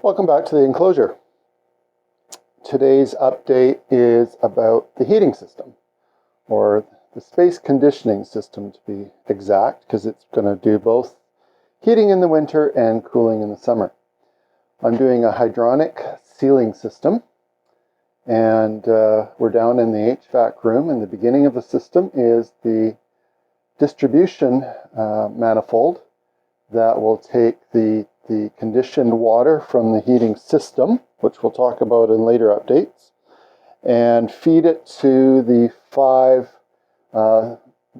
Welcome back to the enclosure. Today's update is about the heating system, or the space conditioning system to be exact, because it's going to do both heating in the winter and cooling in the summer. I'm doing a hydronic ceiling system, and we're down in the HVAC room, and the beginning of the system is the distribution manifold that will take the conditioned water from the heating system, which we'll talk about in later updates, and feed it to the 5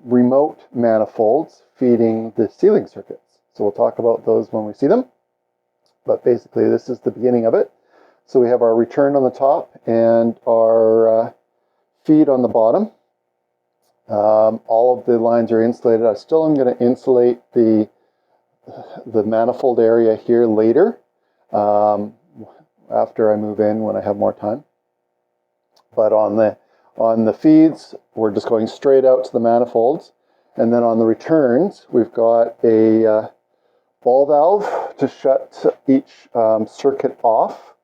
remote manifolds feeding the ceiling circuits. So we'll talk about those when we see them, but basically this is the beginning of it. So we have our return on the top and our feed on the bottom. All of the lines are insulated. I still am going to insulate the manifold area here later, after I move in when I have more time. But on the feeds, we're just going straight out to the manifolds, and then on the returns, we've got a ball valve to shut each circuit off,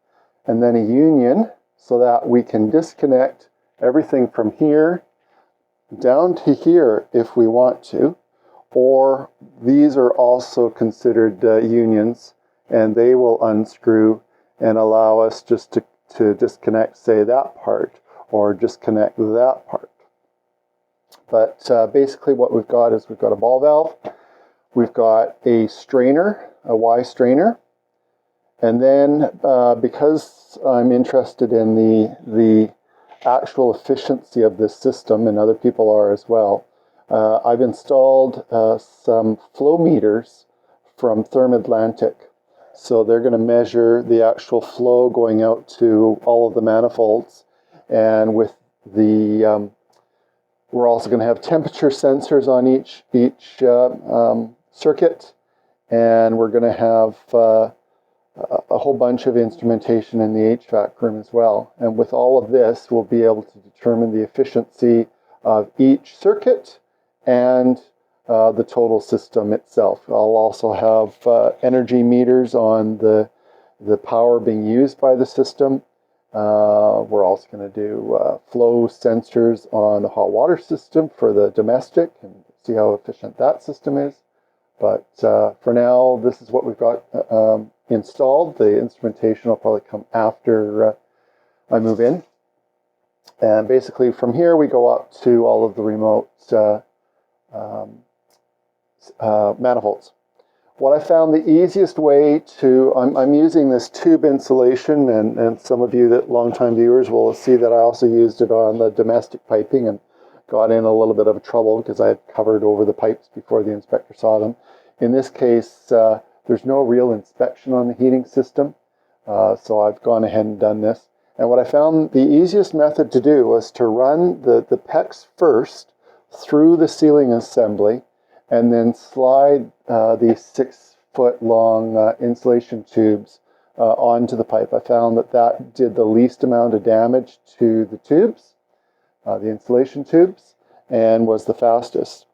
and then a union so that we can disconnect everything from here down to here if we want to. Or these are also considered unions, and they will unscrew and allow us just to disconnect, say, that part, or disconnect that part. But basically what we've got is we've got a ball valve, we've got a strainer, a Y strainer, and then because I'm interested in the actual efficiency of this system, and other people are as well, I've installed some flow meters from Thermo-Fin. So they're going to measure the actual flow going out to all of the manifolds. And with the, we're also going to have temperature sensors on each circuit. And we're going to have a whole bunch of instrumentation in the HVAC room as well. And with all of this, we'll be able to determine the efficiency of each circuit and the total system itself. I'll also have energy meters on the power being used by the system. We're also going to do flow sensors on the hot water system for the domestic and see how efficient that system is. But for now, this is what we've got installed. The instrumentation will probably come after I move in. And basically from here we go up to all of the remote manifolds. What I found the easiest way to, I'm using this tube insulation, and some of you that longtime viewers will see that I also used it on the domestic piping and got in a little bit of trouble because I had covered over the pipes before the inspector saw them. In this case, there's no real inspection on the heating system, so I've gone ahead and done this. And what I found the easiest method to do was to run the PEX first through the ceiling assembly, and then slide these 6-foot long insulation tubes onto the pipe. I found that did the least amount of damage to the tubes, the insulation tubes, and was the fastest.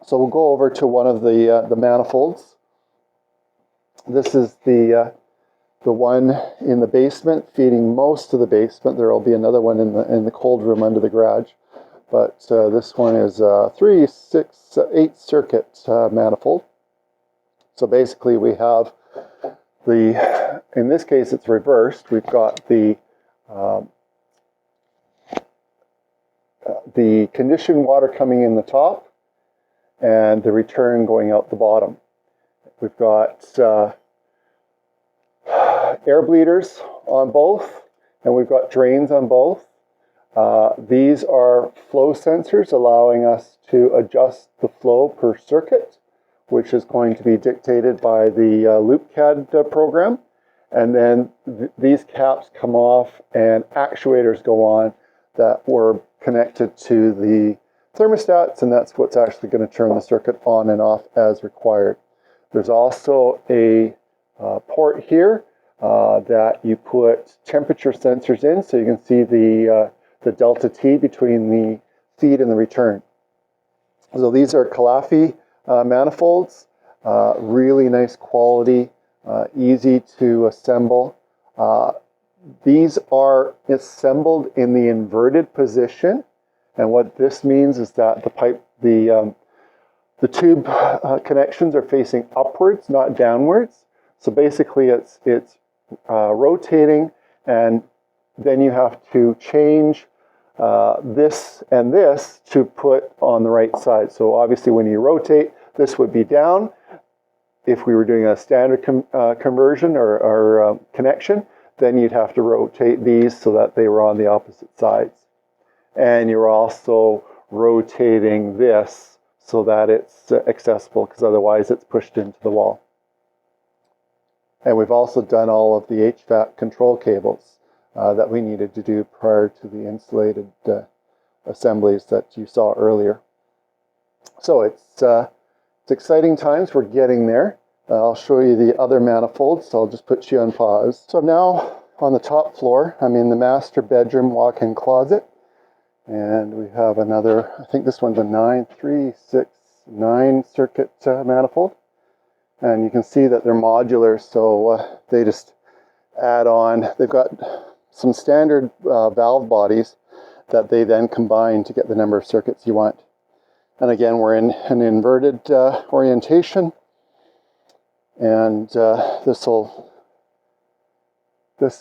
So we'll go over to one of the manifolds. This is the one in the basement, feeding most of the basement. There will be another one in the cold room under the garage. But this one is a 3, 6, 8 circuit manifold. So basically we have in this case it's reversed. We've got the conditioned water coming in the top and the return going out the bottom. We've got air bleeders on both, and we've got drains on both. These are flow sensors allowing us to adjust the flow per circuit, which is going to be dictated by the LoopCAD program. And then these caps come off and actuators go on that were connected to the thermostats, and that's what's actually going to turn the circuit on and off as required. There's also a port here that you put temperature sensors in, so you can see the delta T between the feed and the return. So these are Calafi manifolds, really nice quality. easy to assemble. These are assembled in the inverted position, and what this means is that the tube connections are facing upwards, not downwards. So basically it's rotating, and then you have to change this and this to put on the right side. So obviously when you rotate, this would be down. If we were doing a standard conversion or connection, then you'd have to rotate these so that they were on the opposite sides. And you're also rotating this so that it's accessible, because otherwise it's pushed into the wall. And we've also done all of the HVAC control cables that we needed to do prior to the insulated assemblies that you saw earlier. So it's exciting times. We're getting there. I'll show you the other manifolds, so I'll just put you on pause. So now on the top floor, I'm in the master bedroom walk-in closet. And we have another, I think this one's a 9 circuit manifold. And you can see that they're modular, so they just add on. They've got some standard valve bodies that they then combine to get the number of circuits you want. And again, we're in an inverted orientation. And this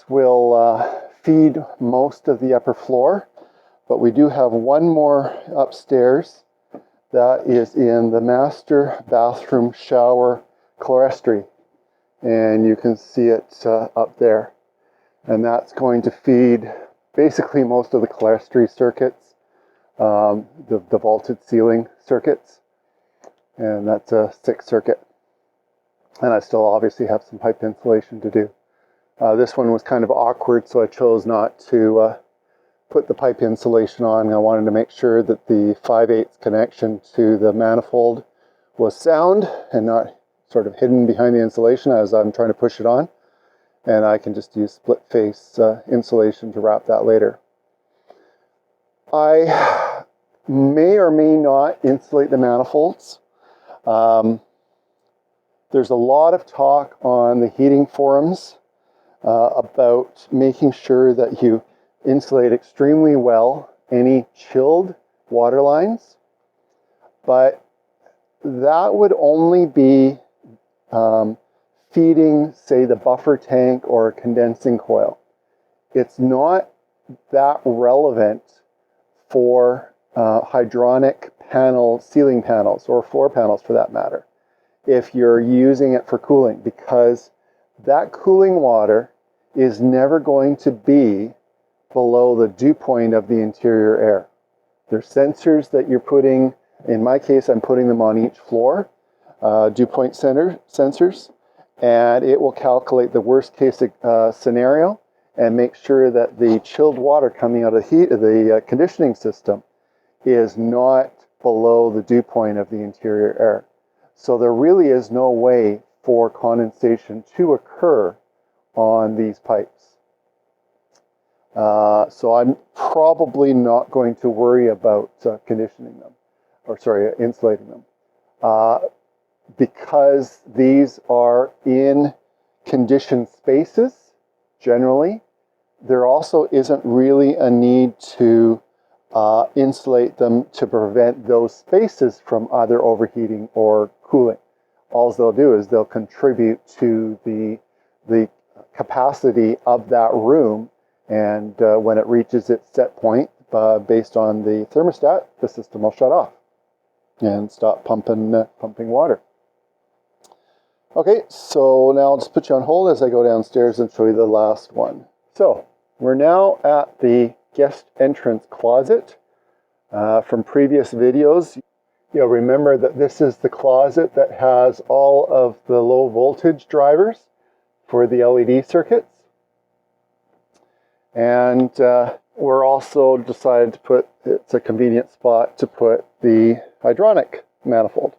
will feed most of the upper floor. But we do have one more upstairs that is in the master bathroom shower clerestory. And you can see it up there. And that's going to feed basically most of the clerestory circuits, the vaulted ceiling circuits. And that's a 6 circuit. And I still obviously have some pipe insulation to do. This one was kind of awkward, so I chose not to put the pipe insulation on. I wanted to make sure that the 5/8 connection to the manifold was sound and not sort of hidden behind the insulation as I'm trying to push it on. And I can just use split face insulation to wrap that later. I may or may not insulate the manifolds. There's a lot of talk on the heating forums about making sure that you insulate extremely well any chilled water lines, but that would only be feeding, say, the buffer tank or a condensing coil. It's not that relevant for hydronic panel, ceiling panels, or floor panels for that matter, if you're using it for cooling, because that cooling water is never going to be below the dew point of the interior air. There's sensors that you're putting, in my case I'm putting them on each floor, dew point sensors, and it will calculate the worst case scenario and make sure that the chilled water coming out of the conditioning system is not below the dew point of the interior air. So there really is no way for condensation to occur on these pipes. So I'm probably not going to worry about insulating them. Because these are in conditioned spaces, generally, there also isn't really a need to insulate them to prevent those spaces from either overheating or cooling. All they'll do is they'll contribute to the capacity of that room, and when it reaches its set point, based on the thermostat, the system will shut off and stop pumping water. Okay, so now I'll just put you on hold as I go downstairs and show you the last one. So we're now at the guest entrance closet. From previous videos, you'll remember that this is the closet that has all of the low voltage drivers for the LED circuits. And we're also decided to put, it's a convenient spot to put the hydronic manifold.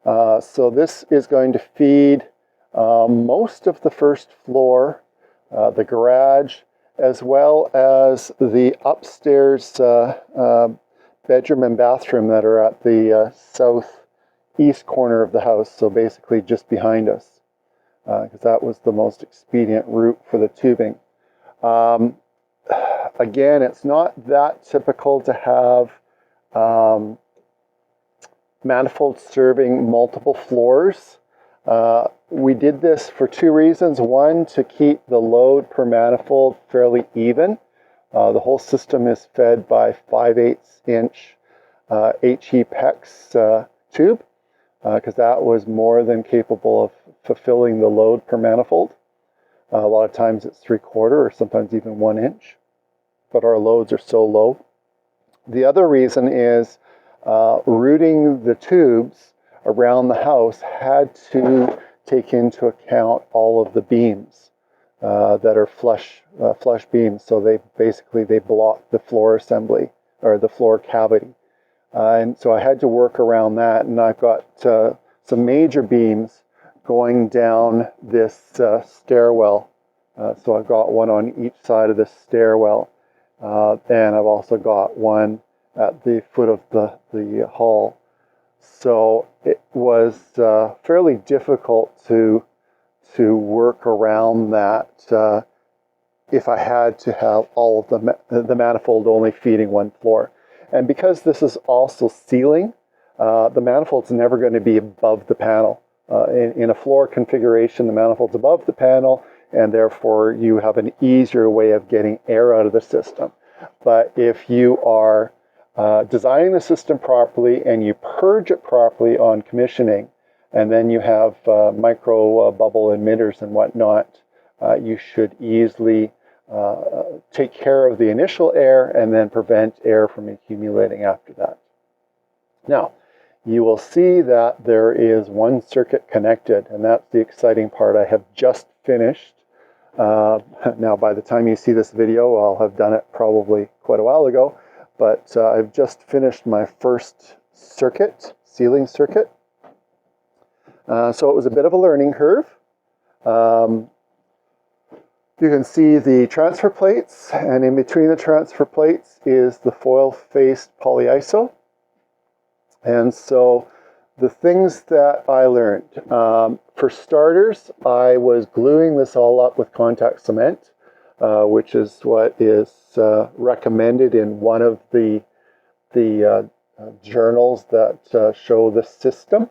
So this is going to feed most of the first floor, the garage, as well as the upstairs bedroom and bathroom that are at the southeast corner of the house, so basically just behind us. because that was the most expedient route for the tubing. Again, it's not that typical to have manifolds serving multiple floors. We did this for two reasons. One, to keep the load per manifold fairly even. The whole system is fed by 5/8 inch HE PEX tube, because that was more than capable of fulfilling the load per manifold. A lot of times it's 3/4 or sometimes even 1 inch, but our loads are so low. The other reason is routing the tubes around the house had to take into account all of the beams that are flush beams. So they block the floor assembly or the floor cavity. And so I had to work around that, and I've got some major beams going down this stairwell. So I've got one on each side of the stairwell, and I've also got one at the foot of the hall. So it was fairly difficult to work around that if I had to have all of the manifold only feeding one floor. And because this is also ceiling, the manifold's never going to be above the panel. In a floor configuration, the manifold's above the panel, and therefore you have an easier way of getting air out of the system. But if you are designing the system properly and you purge it properly on commissioning, and then you have micro bubble emitters and whatnot, you should easily take care of the initial air and then prevent air from accumulating after that. Now, you will see that there is one circuit connected, and that's the exciting part. I have just finished. Now, by the time you see this video, I'll have done it probably quite a while ago, but I've just finished my first circuit, ceiling circuit. So it was a bit of a learning curve. You can see the transfer plates, and in between the transfer plates is the foil-faced polyiso. And so the things that I learned, for starters, I was gluing this all up with contact cement, which is what is recommended in one of the journals that show the system.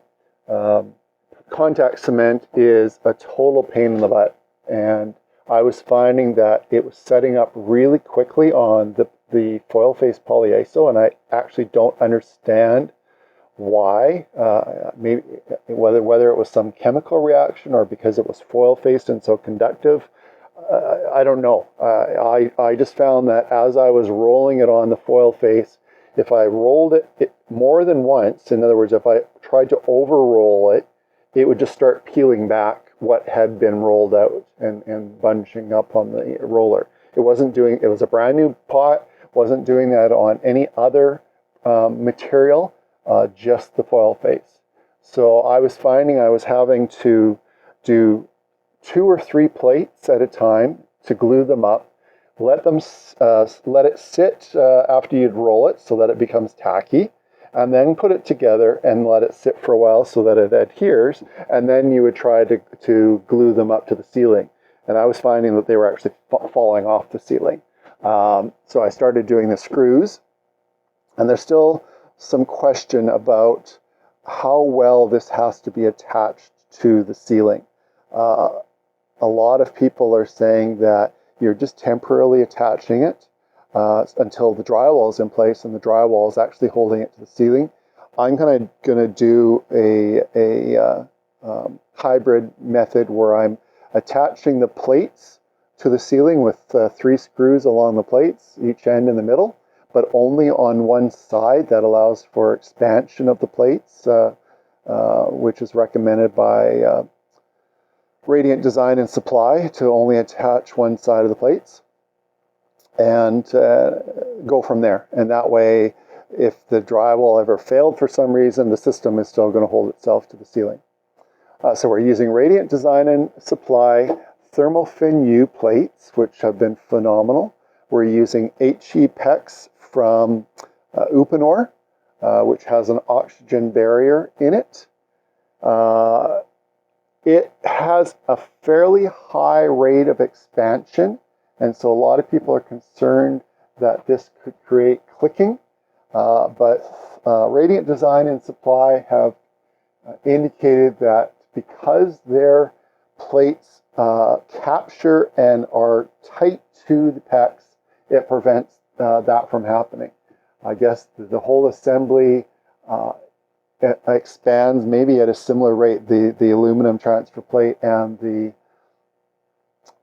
Contact cement is a total pain in the butt, and I was finding that it was setting up really quickly on the foil-faced polyiso, and I actually don't understand why. Maybe whether it was some chemical reaction or because it was foil-faced and so conductive. I don't know. I just found that as I was rolling it on the foil face, if I rolled it more than once, in other words, if I tried to over-roll it, it would just start peeling back what had been rolled out and bunching up on the roller. It was a brand new pot, wasn't doing that on any other material, just the foil face. So I was finding I was having to do 2 or 3 plates at a time to glue them up, let it sit after you'd roll it so that it becomes tacky, and then put it together and let it sit for a while so that it adheres, and then you would try to glue them up to the ceiling. And I was finding that they were actually falling off the ceiling. So I started doing the screws, and there's still some question about how well this has to be attached to the ceiling. A lot of people are saying that you're just temporarily attaching it until the drywall is in place, and the drywall is actually holding it to the ceiling. I'm gonna do a hybrid method where I'm attaching the plates to the ceiling with 3 screws along the plates, each end in the middle, but only on one side. That allows for expansion of the plates, which is recommended by Radiant Design and Supply, to only attach one side of the plates, and go from there. And that way, if the drywall ever failed for some reason, the system is still going to hold itself to the ceiling. So we're using Radiant Design and Supply Thermo-Fin U plates, which have been phenomenal. We're using HE PEX from Uponor, which has an oxygen barrier in it. It has a fairly high rate of expansion, and so a lot of people are concerned that this could create clicking, but Radiant Design and Supply have indicated that because their plates capture and are tight to the PEX, it prevents that from happening. I guess the whole assembly expands maybe at a similar rate. The aluminum transfer plate and the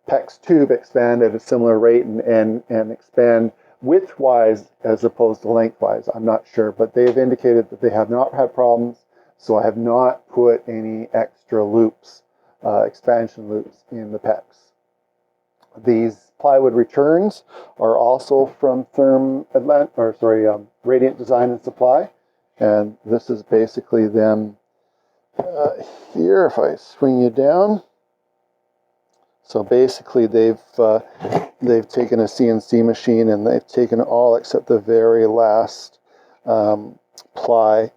PEX tube expand at a similar rate and expand widthwise as opposed to lengthwise. I'm not sure, but they've indicated that they have not had problems, so I have not put any extra loops, expansion loops in the PEX. These plywood returns are also from Radiant Design and Supply, and this is basically them here. If I swing you down, so basically they've taken a CNC machine and they've taken all except the very last ply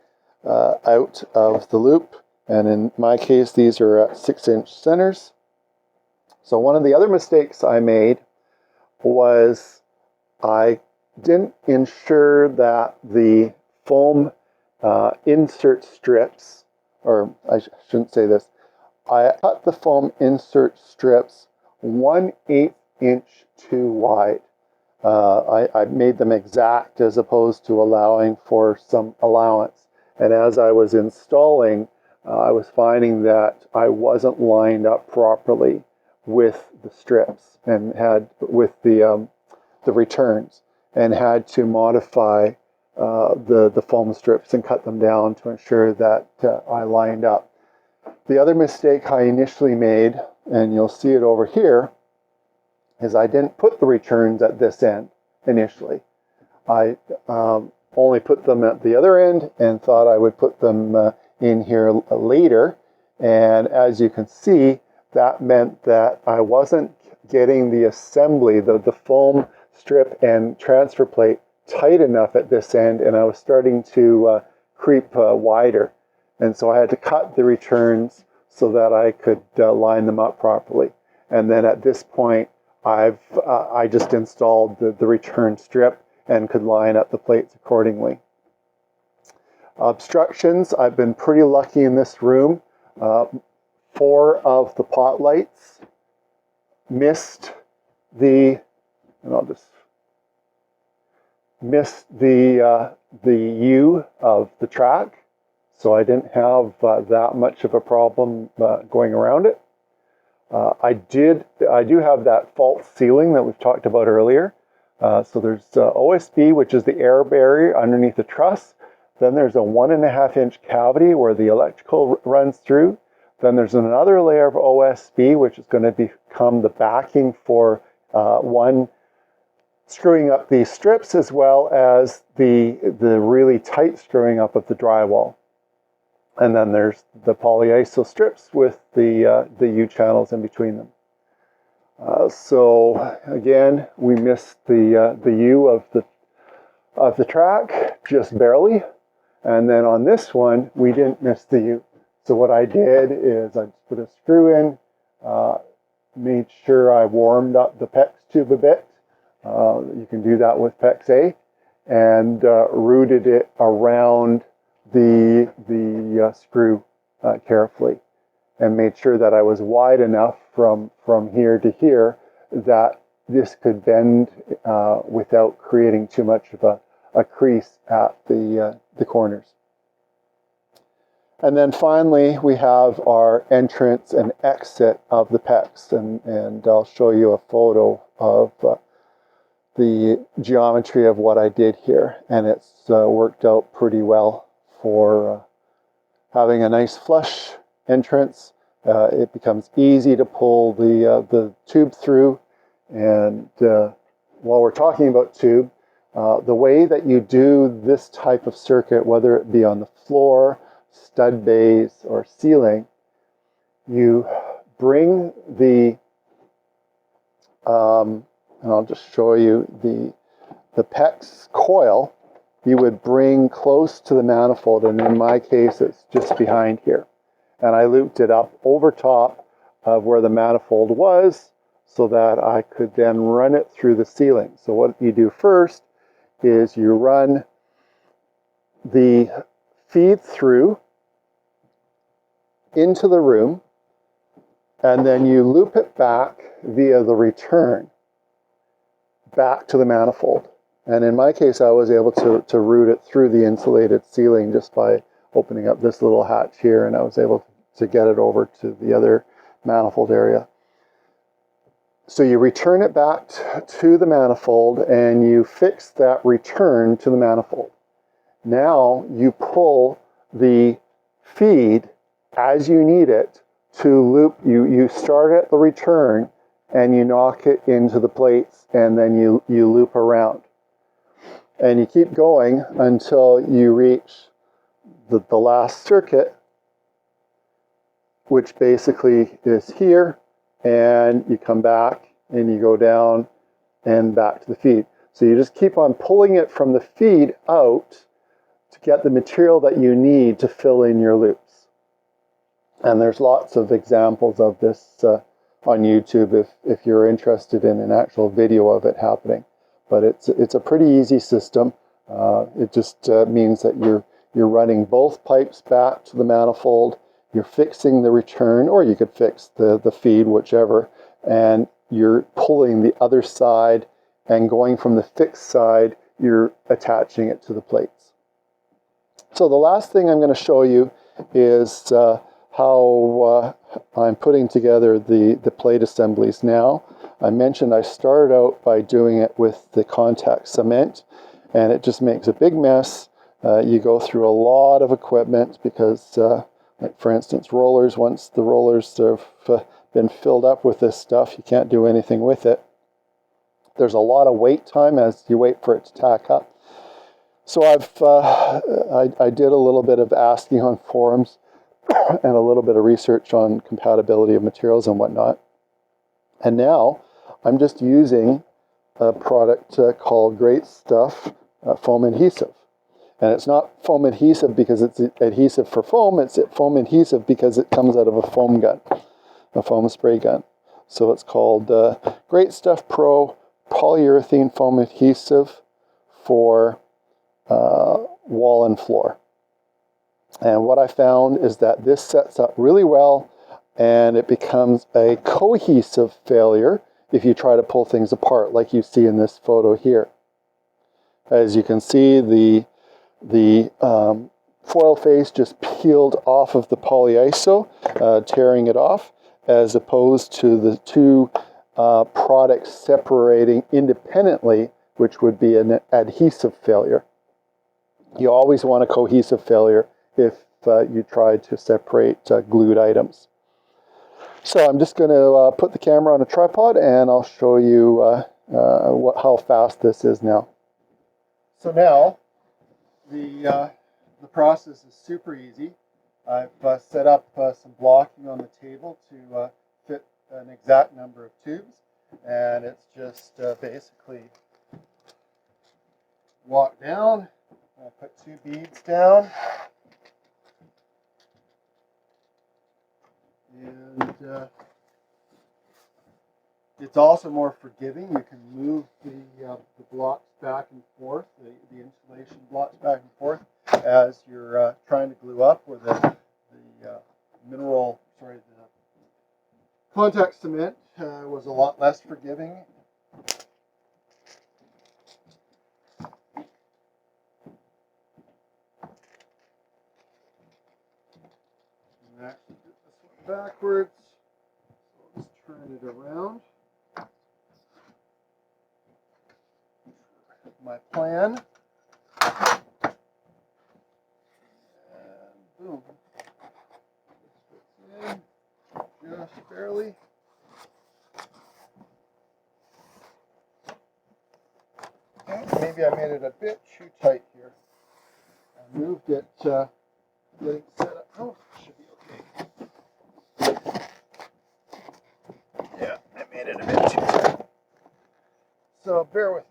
out of the loop, and in my case these are at 6-inch centers. So one of the other mistakes I made was I didn't ensure that the foam insert strips, or I shouldn't say this, I cut the foam insert strips 1/8 inch too wide. I made them exact as opposed to allowing for some allowance. And as I was installing, I was finding that I wasn't lined up properly with the strips and had with the returns, and had to modify the foam strips and cut them down to ensure that I lined up. The other mistake I initially made, and you'll see it over here, is I didn't put the returns at this end initially. I only put them at the other end and thought I would put them in here later, and as you can see, that meant that I wasn't getting the assembly, the foam strip and transfer plate tight enough at this end, and I was starting to creep wider. And so I had to cut the returns so that I could line them up properly. And then at this point, I just installed the return strip and could line up the plates accordingly. Obstructions, I've been pretty lucky in this room. 4 of the pot lights missed the, and I'll just missed the U of the track, so I didn't have that much of a problem going around it. I do have that false ceiling that we've talked about earlier. So there's OSB, which is the air barrier underneath the truss. Then there's a 1.5 inch cavity where the electrical runs through. Then there's another layer of OSB, which is going to become the backing for screwing up the strips, as well as the really tight screwing up of the drywall. And then there's the polyiso strips with the U channels in between them. So again, we missed the U of the track just barely, and then on this one we didn't miss the U. So what I did is I just put a screw in, made sure I warmed up the PEX tube a bit. You can do that with PEXA, and routed it around the screw carefully, and made sure that I was wide enough from here to here that this could bend without creating too much of a crease at the corners. And then finally, we have our entrance and exit of the PEX, and I'll show you a photo of the geometry of what I did here, and it's worked out pretty well for having a nice flush entrance. It becomes easy to pull the tube through, and while we're talking about tube, the way that you do this type of circuit, whether it be on the floor, stud bays, or ceiling, you bring the and I'll just show you the PEX coil. You would bring close to the manifold, and in my case it's just behind here, and I looped it up over top of where the manifold was so that I could then run it through the ceiling. So what you do first is you run the feed through into the room, and then you loop it back via the return back to the manifold. And in my case, I was able to route it through the insulated ceiling just by opening up this little hatch here, and I was able to get it over to the other manifold area. So you return it back to the manifold, and you fix that return to the manifold. Now you pull the feed as you need it to loop. You start at the return and you knock it into the plates, and then you loop around. And you keep going until you reach the last circuit, which basically is here, and you come back and you go down and back to the feed. So you just keep on pulling it from the feed out to get the material that you need to fill in your loops. And there's lots of examples of this on YouTube if you're interested in an actual video of it happening. But it's a pretty easy system. It just means that you're running both pipes back to the manifold, you're fixing the return, or you could fix the feed, whichever, and you're pulling the other side, and going from the fixed side, you're attaching it to the plates. So the last thing I'm going to show you is how I'm putting together the plate assemblies now. I mentioned I started out by doing it with the contact cement, and it just makes a big mess. You go through a lot of equipment because, like for instance, rollers, once the rollers have been filled up with this stuff, you can't do anything with it. There's a lot of wait time as you wait for it to tack up. So I did a little bit of asking on forums and a little bit of research on compatibility of materials and whatnot. And now I'm just using a product called Great Stuff foam adhesive. And it's not foam adhesive because it's adhesive for foam, it's foam adhesive because it comes out of a foam gun, a foam spray gun. So it's called Great Stuff Pro Polyurethane Foam Adhesive for wall and floor. And what I found is that this sets up really well, and it becomes a cohesive failure if you try to pull things apart, like you see in this photo here. As you can see, the foil face just peeled off of the polyiso, tearing it off, as opposed to the two products separating independently, which would be an adhesive failure. You always want a cohesive failure if you try to separate glued items. So I'm just going to put the camera on a tripod, and I'll show you how fast this is now. So now the process is super easy. I've set up some blocking on the table to fit an exact number of tubes, and it's just basically walk down. I put 2 beads down, and it's also more forgiving. You can move the blocks back and forth, the insulation blocks back and forth as you're trying to glue up, where the contact cement was a lot less forgiving. And actually get this one backwards, so let's turn it around. My plan, and boom, this fits in just barely. And maybe I made it a bit too tight here. I moved it, getting set up. Oh, should be okay. Yeah, I made it a bit too tight. So bear with me.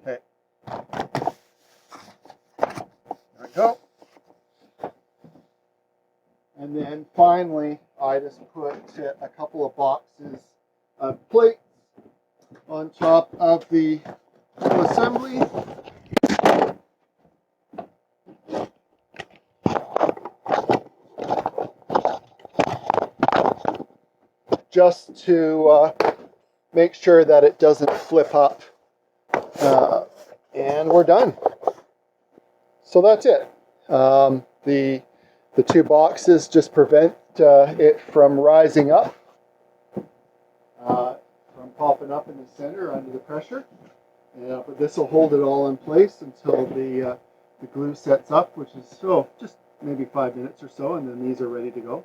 Okay. finally, I just put a couple of boxes of plates on top of the assembly. Just to make sure that it doesn't flip up. And we're done. So that's it. The two boxes just prevent it from rising up, from popping up in the center under the pressure. But this will hold it all in place until the glue sets up, which is just maybe 5 minutes or so, and then these are ready to go.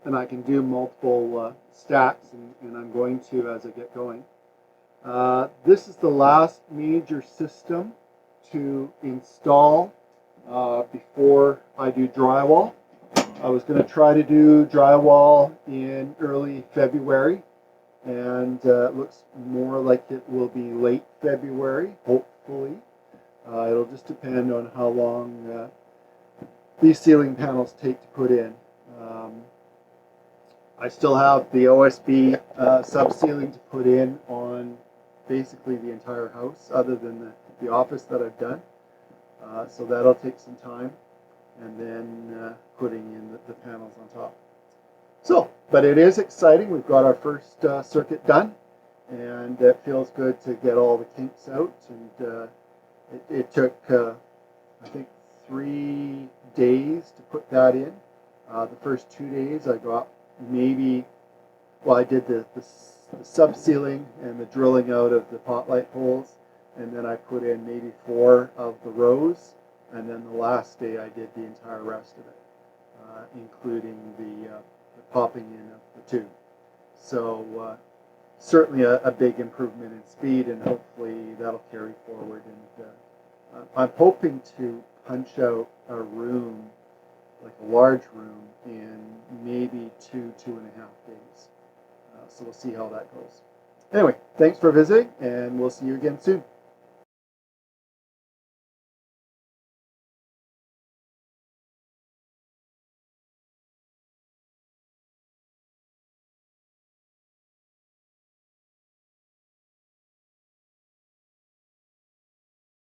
And I can do multiple stacks, and I'm going to as I get going. This is the last major system to install before I do drywall. I was going to try to do drywall in early February, and it looks more like it will be late February, hopefully. It'll just depend on how long these ceiling panels take to put in. I still have the OSB sub-ceiling to put in on basically the entire house, other than the office that I've done. So that'll take some time, and then putting in the panels on top. So, but it is exciting. We've got our first circuit done, and it feels good to get all the kinks out. And it took, I think, 3 days to put that in. The first 2 days I got I did the sub-ceiling and the drilling out of the pot light holes, and then I put in maybe 4 of the rows, and then the last day I did the entire rest of it, including the popping in of the tube. So certainly a big improvement in speed, and hopefully that'll carry forward. And I'm hoping to punch out a room, like a large room, in maybe 2.5 days. So we'll see how that goes. Anyway, thanks for visiting, and we'll see you again soon.